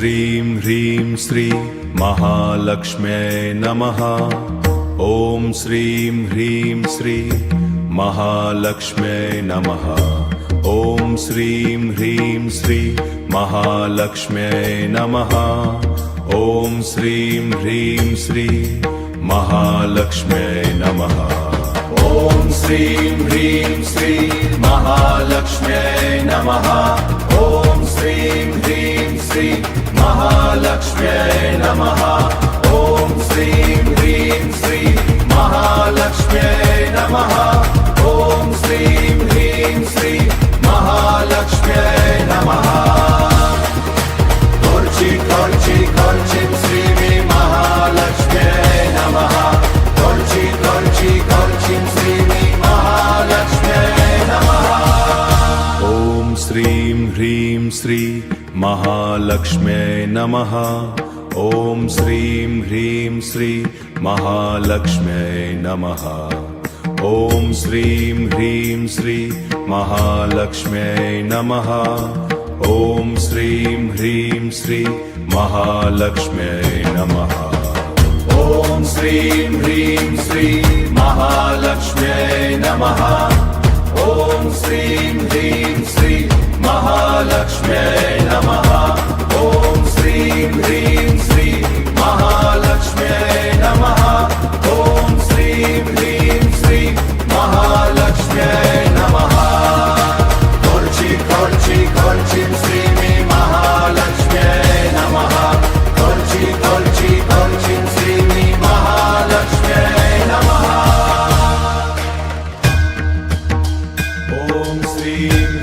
श्रीं ह्रीं श्री महालक्ष्म्यै नमः। ॐ श्रीं ह्रीं श्री महालक्ष्म्यै नमः। ॐ श्रीं ह्रीं श्री महालक्ष्म्यै नमः। ॐ श्रीं ह्रीं श्री महालक्ष्म्यै नमः। ॐ श्रीं ह्रीं श्री महालक्ष्म्यै नमः। ॐ श्रीं ह्रीं श्री महालक्ष्म्यै नमः। ॐ श्रीं ह्रीं श्री महालक्ष्म्यै नमः। ॐ श्रीं ह्रीं श्री महालक्ष्म्यै नमः। कोर्ची कोर्ची कोर्चिं श्री महालक्ष्म्यै नमः। कोर्ची कोर्ची कोर्चिं श्री महालक्ष्म्यै नमः। ॐ श्रीं ह्रीं श्री महालक्ष्म्यै नमः। ॐ श्रीं ह्रीं श्री महालक्ष्म्यै नमः। ॐ श्रीं ह्रीं श्री महालक्ष्म्यै नमः। ॐ श्रीं ह्रीं श्री महालक्ष्म्यै नमः। ॐ श्रीं ह्रीं श्री महालक्ष्म्यै नमः। ॐ श्रीं ह्रीं श्री महालक्ष्म्यै नमः। ॐ श्रीं ह्रीं श्री महालक्ष्म्यै नमः। ॐ श्रीं ह्रीं श्री महालक्ष्म्यै नमः। कोर्ची कोर्ची कोर्चिं श्री महालक्ष्म्यै नमः। कोर्ची कोर्ची कोर्चिं श्री महालक्ष्म्यै नमः। ॐ श्रीं